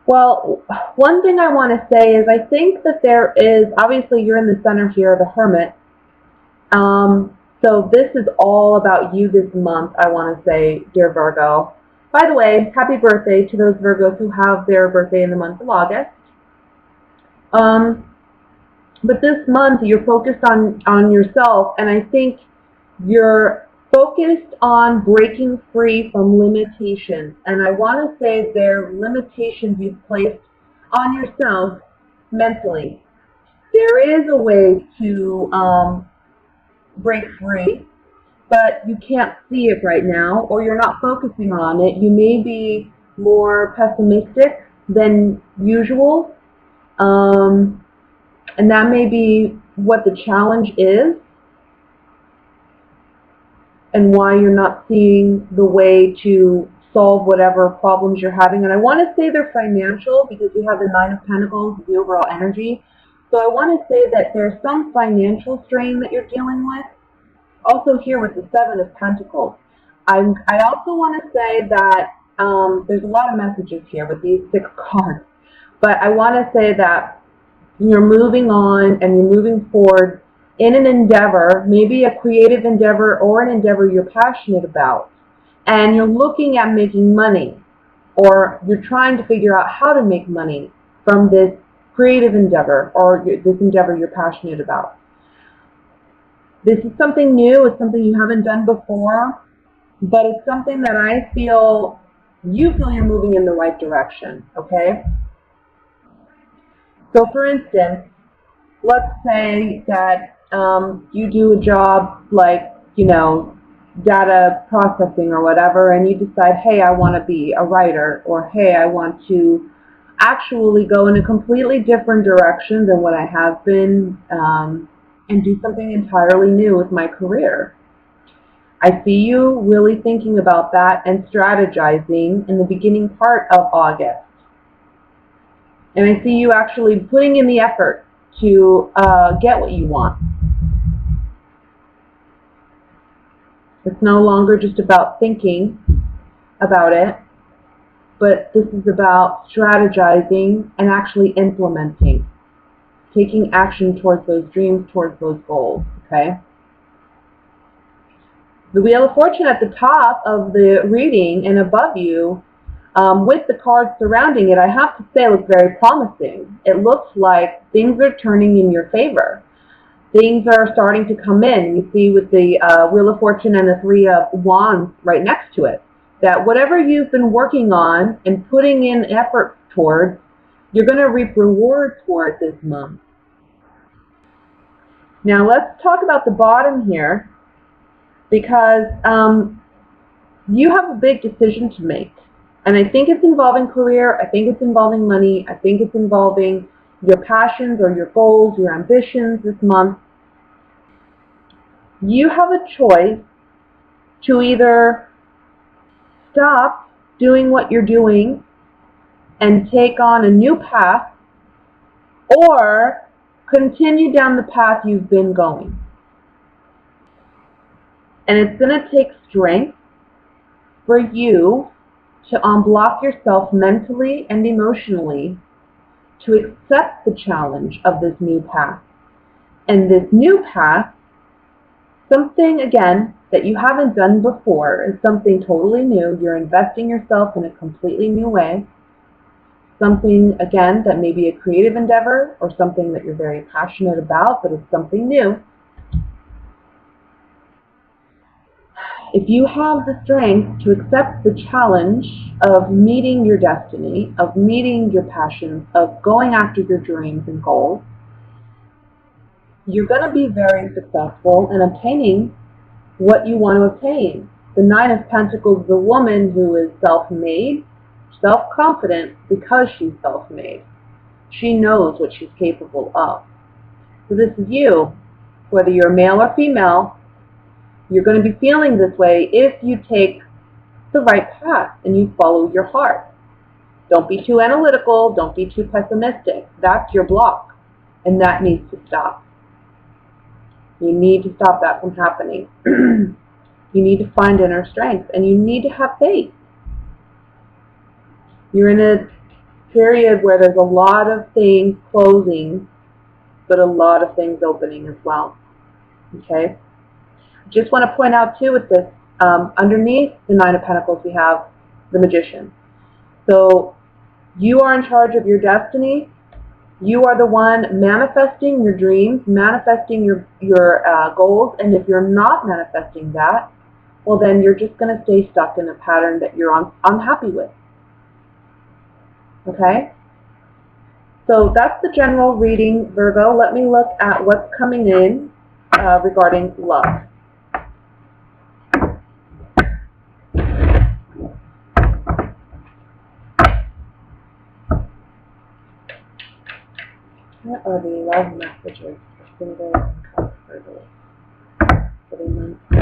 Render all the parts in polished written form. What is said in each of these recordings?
Well, one thing I want to say is I think that there is, obviously you're in the center here, the Hermit. So this is all about you this month, I want to say, dear Virgo. By the way, happy birthday to those Virgos who have their birthday in the month of August. But this month you're focused on yourself, and I think you're focused on breaking free from limitations. And I want to say they're limitations you've placed on yourself mentally. There is a way to break free, but you can't see it right now, or you're not focusing on it. You may be more pessimistic than usual, and that may be what the challenge is, and why you're not seeing the way to solve whatever problems you're having. And I want to say they're financial because we have the Nine of Pentacles, the overall energy. So I want to say that there's some financial strain that you're dealing with. Also here with the Seven of Pentacles. I also want to say that there's a lot of messages here with these 6 cards. But I want to say that you're moving on and you're moving forward in an endeavor, maybe a creative endeavor or an endeavor you're passionate about. And you're looking at making money, or you're trying to figure out how to make money from this creative endeavor or this endeavor you're passionate about. This is something new. It's something you haven't done before, but it's something that I feel you feel you're moving in the right direction, okay? So for instance, let's say that you do a job like, data processing or whatever, and you decide, hey, I want to be a writer, or hey, I want to actually go in a completely different direction than what I have been, and do something entirely new with my career. I see you really thinking about that and strategizing in the beginning part of August. And I see you actually putting in the effort to get what you want. It's no longer just about thinking about it, but this is about strategizing and actually implementing, taking action towards those dreams, towards those goals, okay? The Wheel of Fortune at the top of the reading and above you, with the cards surrounding it, I have to say, looks very promising. It looks like things are turning in your favor. Things are starting to come in. You see with the Wheel of Fortune and the Three of Wands right next to it, that whatever you've been working on and putting in effort towards, you're going to reap rewards for it this month. Now let's talk about the bottom here, because you have a big decision to make. And I think it's involving career, I think it's involving money, I think it's involving your passions or your goals, your ambitions this month. You have a choice to either stop doing what you're doing and take on a new path, or continue down the path you've been going. And it's going to take strength for you to unblock yourself mentally and emotionally to accept the challenge of this new path. And this new path, something, again, that you haven't done before, is something totally new. You're investing yourself in a completely new way. Something, again, that may be a creative endeavor or something that you're very passionate about, but it's something new. If you have the strength to accept the challenge of meeting your destiny, of meeting your passions, of going after your dreams and goals, you're going to be very successful in obtaining what you want to obtain. The Nine of Pentacles is a woman who is self-made, self-confident because she's self-made. She knows what she's capable of. So this is you, whether you're male or female. You're going to be feeling this way if you take the right path and you follow your heart. Don't be too analytical. Don't be too pessimistic. That's your block, and that needs to stop. You need to stop that from happening. You need to find inner strength, and you need to have faith. You're in a period where there's a lot of things closing, but a lot of things opening as well. Okay? Just want to point out too with this, underneath the Nine of Pentacles we have the Magician. So you are in charge of your destiny. You are the one manifesting your dreams, manifesting your goals, and if you're not manifesting that, well then you're just going to stay stuck in a pattern that you're unhappy with. Okay? So that's the general reading, Virgo. Let me look at what's coming in regarding love. What are the love messages for single and couple Virgos for the month of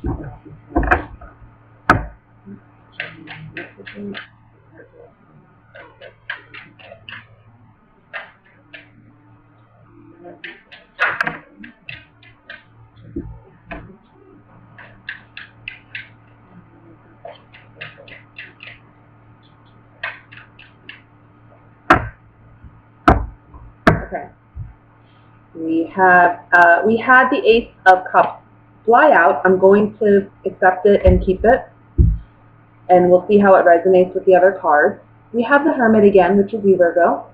2020? Messages. Okay. We had the Ace of Cups fly out. I'm going to accept it and keep it, and we'll see how it resonates with the other cards. We have the Hermit again, which is you, Virgo.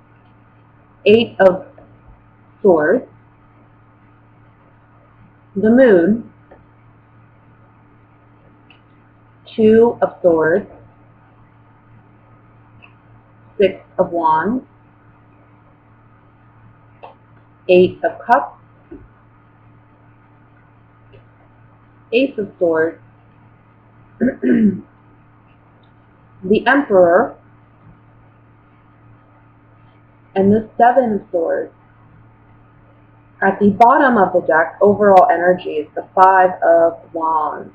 Eight of Swords. The Moon. Two of Swords. Six of Wands. Eight of Cups. Ace of Swords. The Emperor. And the Seven of Swords. At the bottom of the deck, overall energy is the Five of Wands.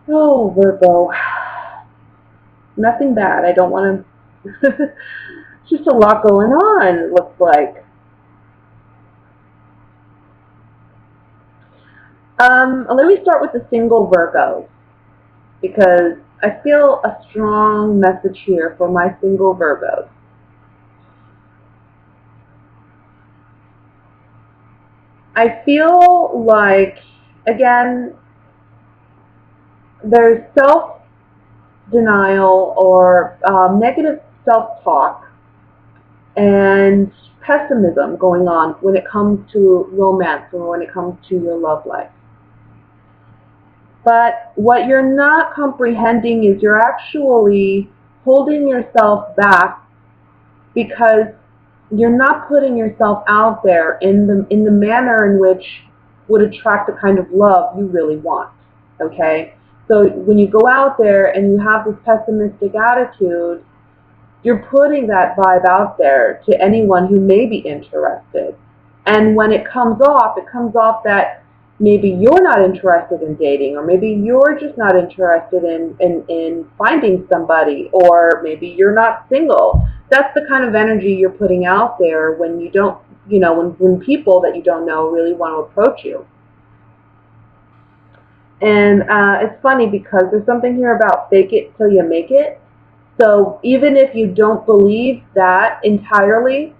Oh, Virgo. Nothing bad. I don't want to... Just a lot going on, it looks like. Let me start with the single Virgos, because I feel a strong message here for my single Virgos. I feel like, again, there's self-denial or negative self-talk and pessimism going on when it comes to romance or when it comes to your love life. But what you're not comprehending is you're actually holding yourself back because you're not putting yourself out there in the manner in which would attract the kind of love you really want. Okay? So when you go out there and you have this pessimistic attitude, you're putting that vibe out there to anyone who may be interested. And when it comes off that maybe you're not interested in dating, or maybe you're just not interested in finding somebody, or maybe you're not single. That's the kind of energy you're putting out there when you don't, when people that you don't know really want to approach you. And it's funny because there's something here about fake it till you make it. So even if you don't believe that entirely,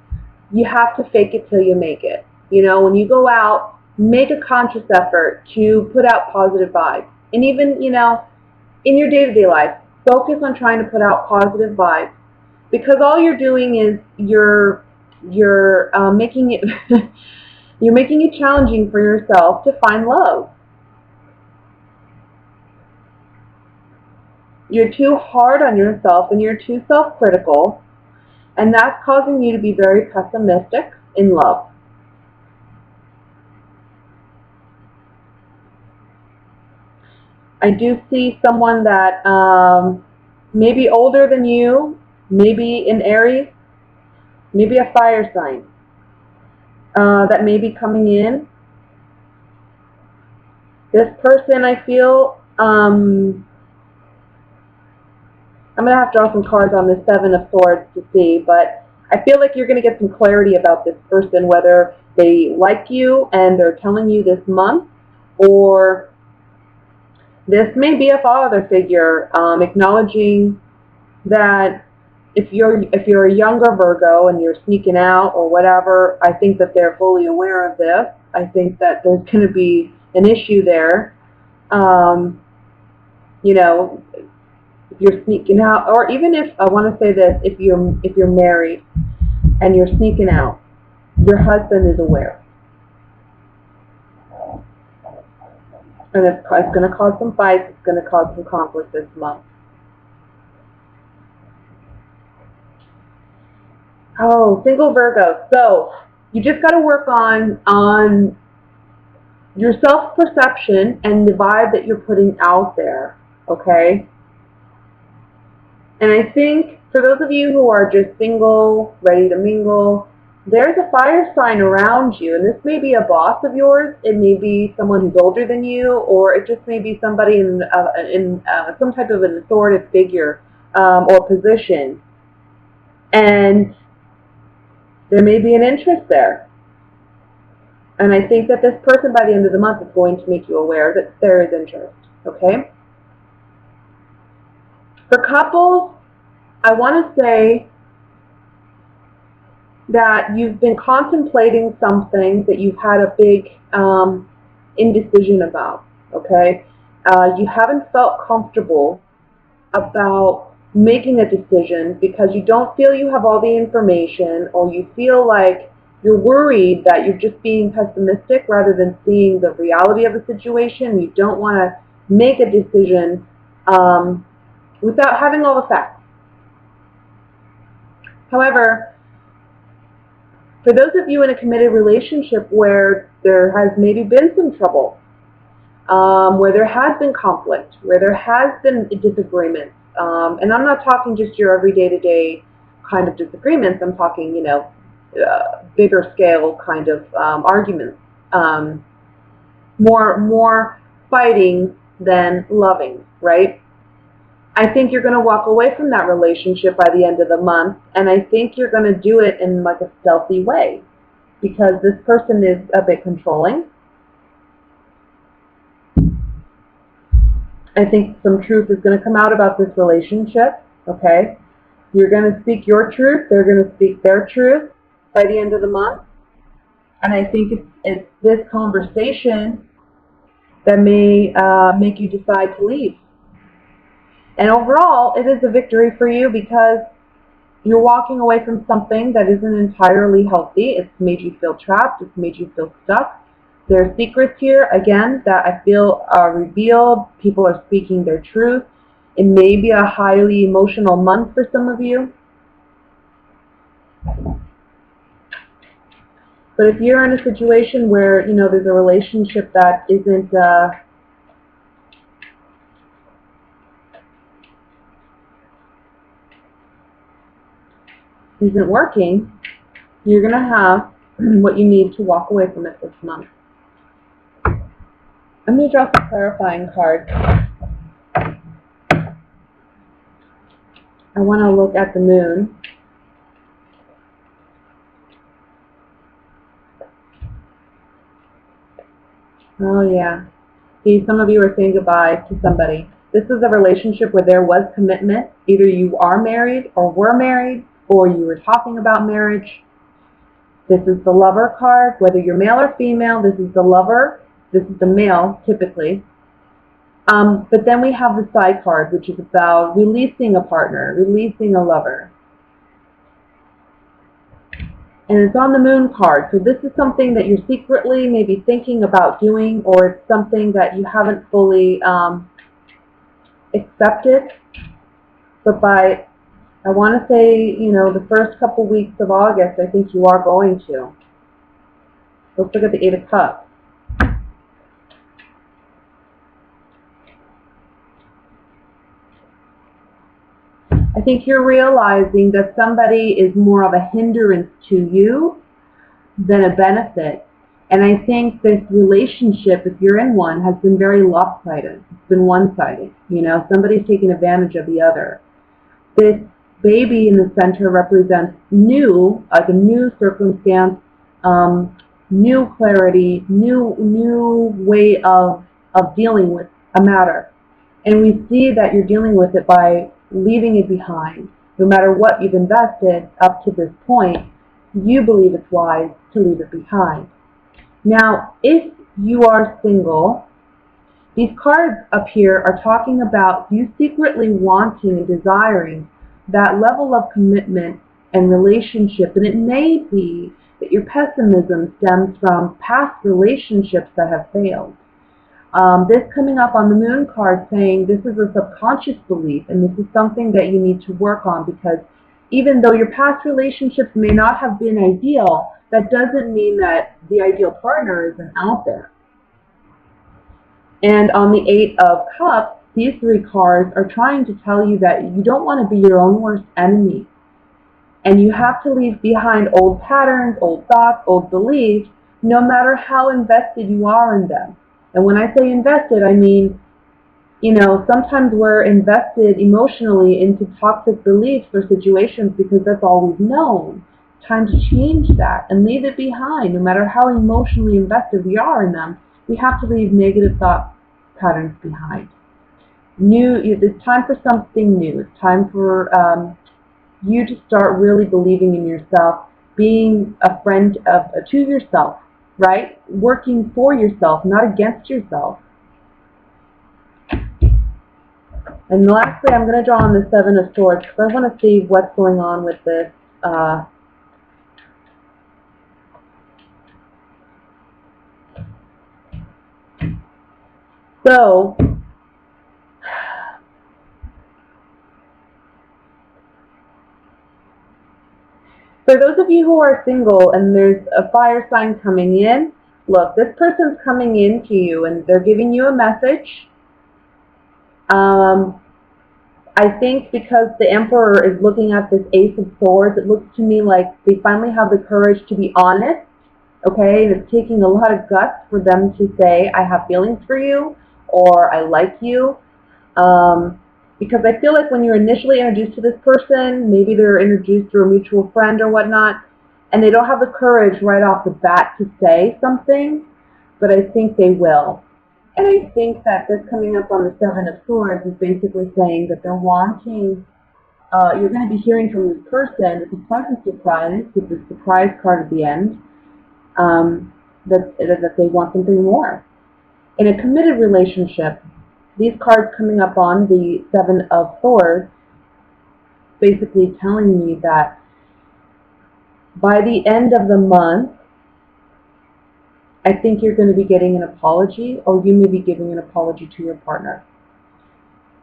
you have to fake it till you make it. When you go out, make a conscious effort to put out positive vibes. And even, in your day-to-day life, focus on trying to put out positive vibes. Because all you're doing is you're making it you're making it challenging for yourself to find love. You're too hard on yourself and you're too self-critical, and that's causing you to be very pessimistic in love. I do see someone that may be older than you, maybe an Aries, maybe a fire sign, that may be coming in. This person, I feel, I'm going to have to draw some cards on the Seven of Swords to see, but I feel like you're going to get some clarity about this person, whether they like you and they're telling you this month, or this may be a father figure acknowledging that if you're a younger Virgo and you're sneaking out or whatever, I think that they're fully aware of this. I think that there's going to be an issue there. You know, if you're sneaking out, or even if I want to say this, if you're married and you're sneaking out, your husband is aware, and it's going to cause some fights. It's going to cause some conflict this month. Oh, single Virgo. So you just got to work on your self-perception and the vibe that you're putting out there, okay? And I think for those of you who are just single, ready to mingle, there's a fire sign around you, and this may be a boss of yours, it may be someone who's older than you, or it just may be somebody in some type of an authoritative figure or position. And there may be an interest there. And I think that this person by the end of the month is going to make you aware that there is interest, okay? For couples, I want to say that you've been contemplating something that you've had a big indecision about, okay? You haven't felt comfortable about making a decision because you don't feel you have all the information, or you feel like you're worried that you're just being pessimistic rather than seeing the reality of the situation. You don't want to make a decision without having all the facts. However, for those of you in a committed relationship where there has maybe been some trouble, where there has been conflict, where there has been disagreements, and I'm not talking just your every day-to-day kind of disagreements, I'm talking, bigger scale kind of arguments, more fighting than loving, right? I think you're going to walk away from that relationship by the end of the month, and I think you're going to do it in like a stealthy way, because this person is a bit controlling. I think some truth is going to come out about this relationship, okay? You're going to speak your truth, they're going to speak their truth by the end of the month. And I think it's this conversation that may make you decide to leave. And overall, it is a victory for you because you're walking away from something that isn't entirely healthy. It's made you feel trapped. It's made you feel stuck. There are secrets here, again, that I feel are revealed. People are speaking their truth. It may be a highly emotional month for some of you. But if you're in a situation where, there's a relationship that isn't working, you're going to have what you need to walk away from it this month. I'm going to draw some clarifying cards. I want to look at the moon. Oh yeah. See, some of you are saying goodbye to somebody. This is a relationship where there was commitment. Either you are married or were married, or you were talking about marriage. This is the Lover card. Whether you're male or female, this is the Lover. This is the male, typically. But then we have the side card, which is about releasing a partner, releasing a lover. And it's on the Moon card. So this is something that you're secretly maybe thinking about doing, or it's something that you haven't fully accepted. But by, I want to say, the first couple weeks of August, I think you are going to. Let's look at the Eight of Cups. I think you're realizing that somebody is more of a hindrance to you than a benefit. And I think this relationship, if you're in one, has been very lopsided. It's been one-sided. Somebody's taking advantage of the other. This baby in the center represents new, like a new circumstance, new clarity, new way of dealing with a matter. And we see that you're dealing with it by leaving it behind. No matter what you've invested up to this point, you believe it's wise to leave it behind. Now, if you are single, these cards up here are talking about you secretly wanting and desiring that level of commitment and relationship, and it may be that your pessimism stems from past relationships that have failed. This coming up on the Moon card saying this is a subconscious belief, and this is something that you need to work on, because even though your past relationships may not have been ideal, that doesn't mean that the ideal partner isn't out there. And on the Eight of Cups, these three cards are trying to tell you that you don't want to be your own worst enemy. And you have to leave behind old patterns, old thoughts, old beliefs, no matter how invested you are in them. And when I say invested, I mean, sometimes we're invested emotionally into toxic beliefs or situations because that's all we've known. Time to change that and leave it behind. No matter how emotionally invested we are in them, we have to leave negative thought patterns behind. It's time for something new. It's time for you to start really believing in yourself, being a friend to yourself, right? Working for yourself, not against yourself. And lastly, I'm going to draw on the Seven of Swords because I want to see what's going on with this. So, for those of you who are single and there's a fire sign coming in, look, this person's coming in to you and they're giving you a message. I think because the Emperor is looking at this Ace of Swords, it looks to me like they finally have the courage to be honest, okay? And it's taking a lot of guts for them to say, I have feelings for you, or I like you. Because I feel like when you're initially introduced to this person, maybe they're introduced through a mutual friend or whatnot, and they don't have the courage right off the bat to say something, but I think they will. And I think that this coming up on the Seven of Swords is basically saying that they're wanting, you're going to be hearing from this person. It's a pleasant surprise with the surprise card at the end, that they want something more. In a committed relationship, these cards coming up on the Seven of Swords basically telling me that by the end of the month, I think you're going to be getting an apology, or you may be giving an apology to your partner.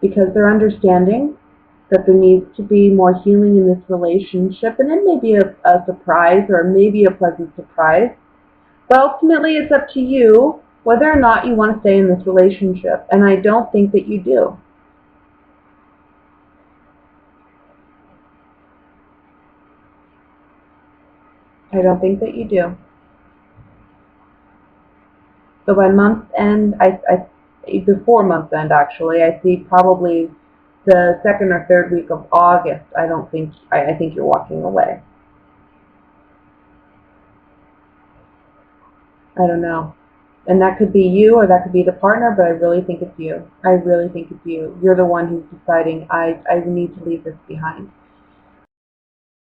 Because they're understanding that there needs to be more healing in this relationship, and it may be a surprise, or maybe a pleasant surprise. But ultimately, it's up to you whether or not you want to stay in this relationship, and I don't think that you do. I don't think that you do. So by month end, before month end actually, I see probably the second or third week of August. I think you're walking away. I don't know. And that could be you, or that could be the partner, but I really think it's you. I really think it's you. You're the one who's deciding, I need to leave this behind.